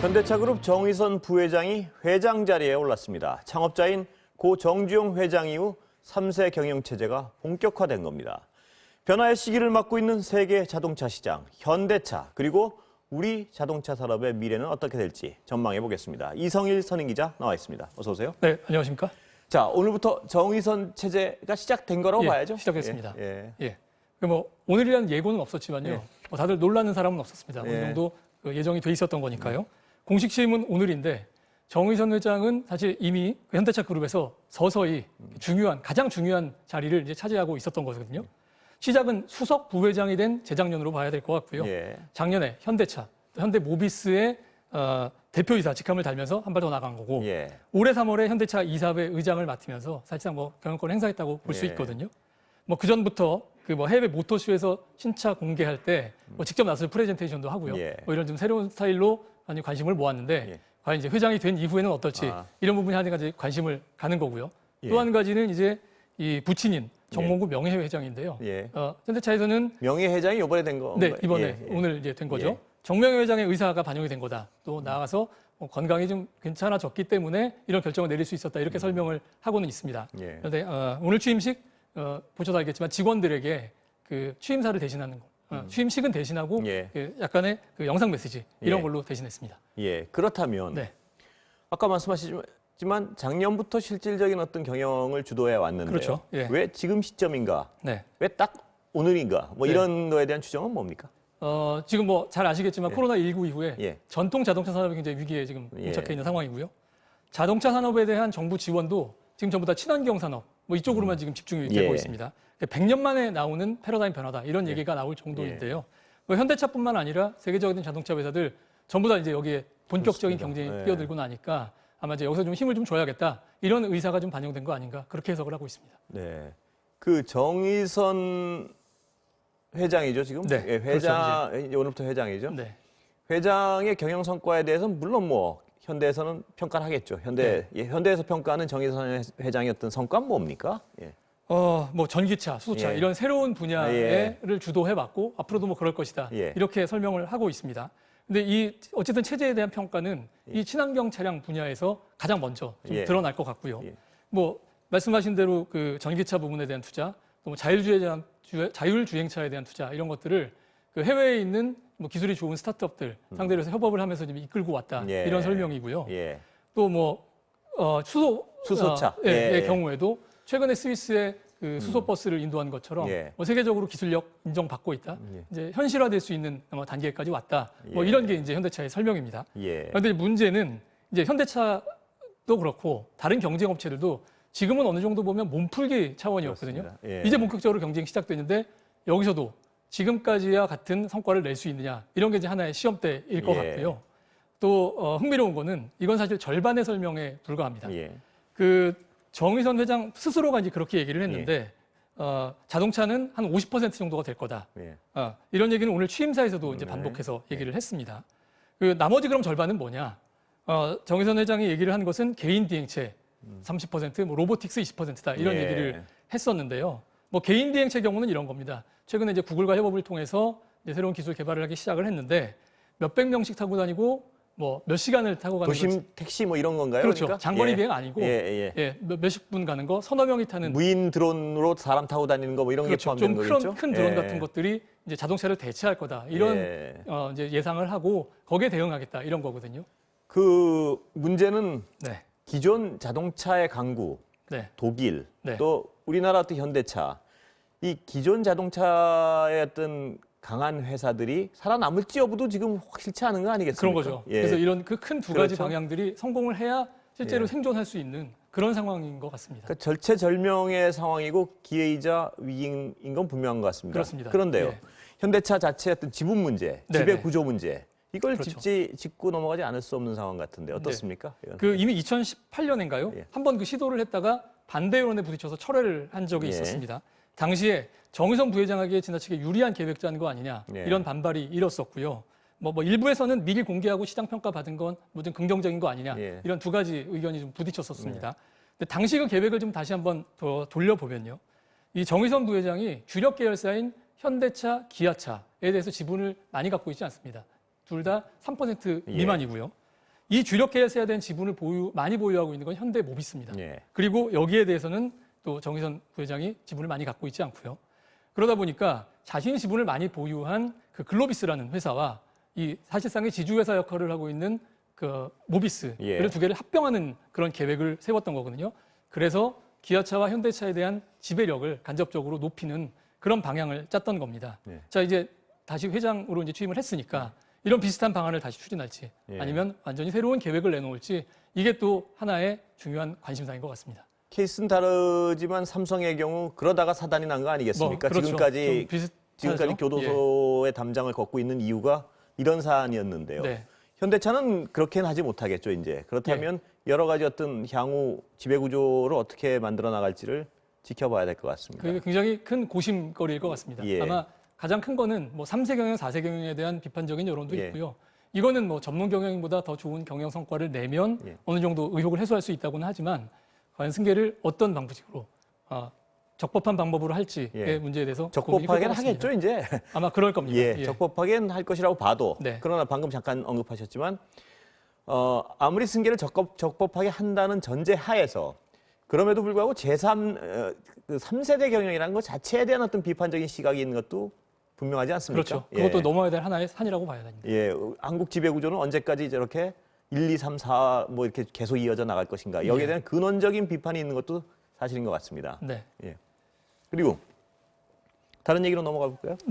현대차그룹 정의선 부회장이 회장 자리에 올랐습니다. 창업자인 고 정주영 회장 이후 3세 경영체제가 본격화된 겁니다. 변화의 시기를 맞고 있는 세계 자동차 시장, 현대차, 그리고 우리 자동차 산업의 미래는 어떻게 될지 전망해 보겠습니다. 이성일 선임기자 나와 있습니다. 어서 오세요. 네, 안녕하십니까? 자, 오늘부터 정의선 체제가 시작된 거라고 봐야죠? 시작됐습니다. 예. 오늘이라는 예고는 없었지만요. 다들 놀라는 사람은 없었습니다. 어느 예. 정도 예정이 돼 있었던 거니까요. 공식 취임은 오늘인데 정의선 회장은 사실 이미 현대차 그룹에서 서서히 가장 중요한 자리를 이제 차지하고 있었던 거거든요. 시작은 수석 부회장이 된 재작년으로 봐야 될 것 같고요. 예. 작년에 현대차, 현대모비스의 대표이사 직함을 달면서 한 발 더 나간 거고 예. 올해 3월에 현대차 이사회 의장을 맡으면서 사실상 경영권을 행사했다고 볼 수 예. 있거든요. 그 전부터 해외 모터쇼에서 신차 공개할 때 직접 나서서 프레젠테이션도 하고요. 예. 이런 좀 새로운 스타일로 많이 관심을 모았는데 예. 과연 이제 회장이 된 이후에는 어떨지 이런 부분이 한 가지 관심을 가는 거고요. 예. 또 한 가지는 이제 이 부친인 정몽구 명예회장인데요. 예. 현대차에서는 명예회장이 이번에 된 거. 네, 이번에 오늘 이제 된 거죠. 예. 정명회 회장의 의사가 반영이 된 거다. 또 나아가서 건강이 좀 괜찮아졌기 때문에 이런 결정을 내릴 수 있었다. 이렇게 설명을 하고는 있습니다. 예. 그런데 오늘 취임식 보셔도 알겠지만 직원들에게 그 취임사를 대신하는 거. 취임식은 대신하고 예. 약간의 그 영상 메시지 이런 예. 걸로 대신했습니다. 예. 그렇다면 네. 아까 말씀하셨지만 작년부터 실질적인 어떤 경영을 주도해 왔는데요. 그렇죠. 예. 왜 지금 시점인가? 네. 왜 딱 오늘인가? 네. 이런 거에 대한 추정은 뭡니까? 지금 잘 아시겠지만 코로나19 이후에 예. 전통 자동차 산업이 굉장히 위기에 지금 예. 봉착해 있는 상황이고요. 자동차 산업에 대한 정부 지원도 지금 전부 다 친환경 산업 이쪽으로만 지금 집중이 되고 예. 있습니다. 100년 만에 나오는 패러다임 변화다 이런 얘기가 나올 정도인데요. 현대차뿐만 아니라 세계적인 자동차 회사들 전부 다 이제 여기에 본격적인 그렇습니다. 경쟁에 예. 뛰어들고 나니까 아마 이제 여기서 좀 힘을 좀 줘야겠다 이런 의사가 좀 반영된 거 아닌가 그렇게 해석을 하고 있습니다. 네. 그 정의선 회장이죠, 지금? 네, 예, 회장, 이제 오늘부터 회장이죠. 네. 회장의 경영 성과에 대해서는 물론 현대에서는 평가를 하겠죠. 현대에서 평가하는 정의선 회장의 어떤 성과는 뭡니까? 예. 전기차, 수소차 예. 이런 새로운 분야를 주도해왔고 앞으로도 그럴 것이다. 예. 이렇게 설명을 하고 있습니다. 근데 어쨌든 체제에 대한 평가는 이 친환경 차량 분야에서 가장 먼저 좀 예. 드러날 것 같고요. 예. 말씀하신 대로 그 전기차 부분에 대한 투자, 또 자율주행차에 대한 투자 이런 것들을 그 해외에 있는 기술이 좋은 스타트업들 상대로 해서 협업을 하면서 지금 이끌고 왔다 예. 이런 설명이고요. 예. 또 수소차. 의 경우에도 최근에 스위스의 그 수소버스를 인도한 것처럼 예. 세계적으로 기술력 인정받고 있다. 이제 현실화될 수 있는 단계까지 왔다. 예. 이런 게 이제 현대차의 설명입니다. 예. 그런데 문제는 이제 현대차도 그렇고 다른 경쟁 업체들도 지금은 어느 정도 보면 몸풀기 차원이었거든요. 그렇습니다. 예. 이제 본격적으로 경쟁이 시작되는데 여기서도 지금까지와 같은 성과를 낼 수 있느냐 이런 게 이제 하나의 시험대일 것 예. 같고요. 또 흥미로운 거는 이건 사실 절반의 설명에 불과합니다. 예. 그 정의선 회장 스스로가 이제 그렇게 얘기를 했는데 자동차는 한 50% 정도가 될 거다. 예. 이런 얘기는 오늘 취임사에서도 이제 반복해서 얘기를 했습니다. 그 나머지 그럼 절반은 뭐냐? 정의선 회장이 얘기를 한 것은 개인 비행체 30%, 로보틱스 20%다 이런 예. 얘기를 했었는데요. 개인 비행체 경우는 이런 겁니다. 최근에 이제 구글과 협업을 통해서 이제 새로운 기술 개발을 하기 시작을 했는데 몇백 명씩 타고 다니고 몇 시간을 타고 가는 도심 택시 이런 건가요? 그렇죠. 그러니까? 장거리 예. 비행 아니고 몇십 분 가는 거, 서너 명이 타는 무인 드론으로 사람 타고 다니는 거 이런 그렇죠. 게 포함되는 거겠죠? 큰 드론 같은 것들이 이제 자동차를 대체할 거다. 이런 이제 예상을 하고 거기에 대응하겠다. 이런 거거든요. 그 문제는 네. 기존 자동차의 강국, 네. 독일, 네. 또 우리나라 또 현대차, 이 기존 자동차의 어떤 강한 회사들이 살아남을지 여부도 지금 확실치 않은 거 아니겠습니까? 그런 거죠. 예. 그래서 이런 그 큰 두 가지 그렇죠. 방향들이 성공을 해야 실제로 예. 생존할 수 있는 그런 상황인 것 같습니다. 그러니까 절체절명의 상황이고 기회이자 위기인 건 분명한 것 같습니다. 그렇습니다. 그런데요, 예. 현대차 자체의 어떤 지분 문제, 네네. 지배 구조 문제, 이걸 그렇죠. 짚고 넘어가지 않을 수 없는 상황 같은데 어떻습니까? 이건? 그 이미 2018년인가요? 예. 한번 그 시도를 했다가 반대 여론에 부딪혀서 철회를 한 적이 예. 있었습니다. 당시에 정의선 부회장에게 지나치게 유리한 계획 짜는 거 아니냐 예. 이런 반발이 일었었고요. 일부에서는 미리 공개하고 시장 평가 받은 건 좀 긍정적인 거 아니냐 예. 이런 두 가지 의견이 좀 부딪혔었습니다. 근데 당시 그 계획을 좀 다시 한번 더 돌려보면요, 이 정의선 부회장이 주력 계열사인 현대차, 기아차에 대해서 지분을 많이 갖고 있지 않습니다. 둘 다 3% 예. 미만이고요. 이 주력해야 되는 지분을 많이 보유하고 있는 건 현대모비스입니다. 예. 그리고 여기에 대해서는 또 정의선 부회장이 지분을 많이 갖고 있지 않고요. 그러다 보니까 자신이 지분을 많이 보유한 그 글로비스라는 회사와 이 사실상의 지주회사 역할을 하고 있는 그 모비스 예. 이를 두 개를 합병하는 그런 계획을 세웠던 거거든요. 그래서 기아차와 현대차에 대한 지배력을 간접적으로 높이는 그런 방향을 짰던 겁니다. 네. 자, 이제 다시 회장으로 이제 취임을 했으니까 이런 비슷한 방안을 다시 추진할지 예. 아니면 완전히 새로운 계획을 내놓을지 이게 또 하나의 중요한 관심사인 것 같습니다. 케이스는 다르지만 삼성의 경우 그러다가 사단이 난 거 아니겠습니까? 그렇죠. 지금까지 좀 비슷하죠? 교도소의 담장을 걷고 있는 이유가 이런 사안이었는데요. 네. 현대차는 그렇게는 하지 못하겠죠, 이제. 그렇다면 여러 가지 어떤 향후 지배 구조를 어떻게 만들어 나갈지를 지켜봐야 될 것 같습니다. 그게 굉장히 큰 고심거리일 것 같습니다. 예. 아마 가장 큰 거는 뭐 3세 경영, 4세 경영에 대한 비판적인 여론도 예. 있고요. 이거는 뭐 전문 경영보다 더 좋은 경영 성과를 내면 예. 어느 정도 의혹을 해소할 수 있다고는 하지만 과연 승계를 어떤 방식으로 적법한 방법으로 할지의 예. 문제에 대해서 적법하게는 하겠죠, 이제. 아마 그럴 겁니다. 예, 예. 적법하게는 할 것이라고 봐도. 네. 그러나 방금 잠깐 언급하셨지만 아무리 승계를 적법하게 한다는 전제 하에서 그럼에도 불구하고 제3 그 3세대 경영이라는 것 자체에 대한 어떤 비판적인 시각이 있는 것도 분명하지 않습니까? 그렇죠. 예. 그것도 넘어야 될 하나의 산이라고 봐야 됩니다. 예, 한국 지배 구조는 언제까지 저렇게 1, 2, 3, 4 뭐 이렇게 계속 이어져 나갈 것인가? 여기에 예. 대한 근원적인 비판이 있는 것도 사실인 것 같습니다. 네. 예. 그리고 다른 얘기로 넘어가 볼까요?